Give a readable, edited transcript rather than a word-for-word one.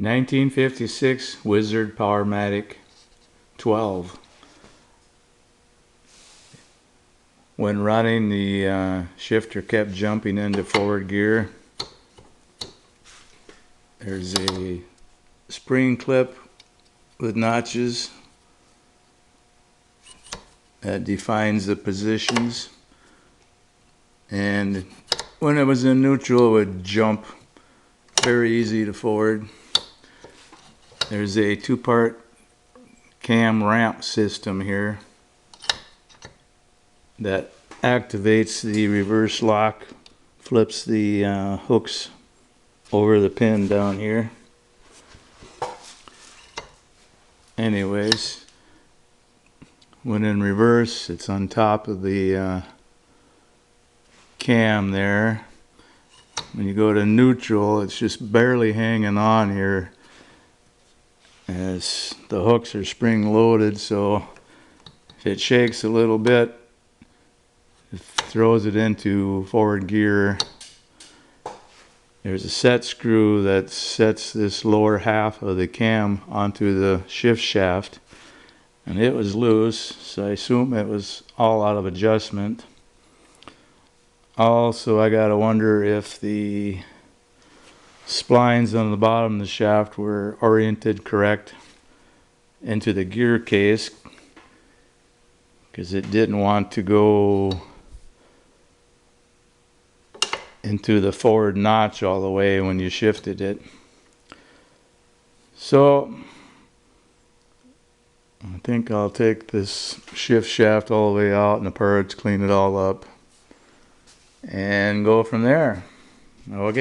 1956 Wizard Powermatic 12. When running, the shifter kept jumping into forward gear. There's a spring clip with notches that defines the positions, and when it was in neutral it would jump very easy to forward. There's a two-part cam ramp system here that activates the reverse lock, flips the hooks over the pin down here. Anyways, when in reverse, it's on top of the cam there. When you go to neutral, it's just barely hanging on here, as the hooks are spring loaded, so if it shakes a little bit, it throws it into forward gear. There's a set screw that sets this lower half of the cam onto the shift shaft, and it was loose, so I assume it was all out of adjustment. Also, I gotta wonder if the splines on the bottom of the shaft were oriented correct into the gear case, because it didn't want to go into the forward notch all the way when you shifted it. So I think I'll take this shift shaft all the way out in the parts, clean it all up, and go from there. Okay.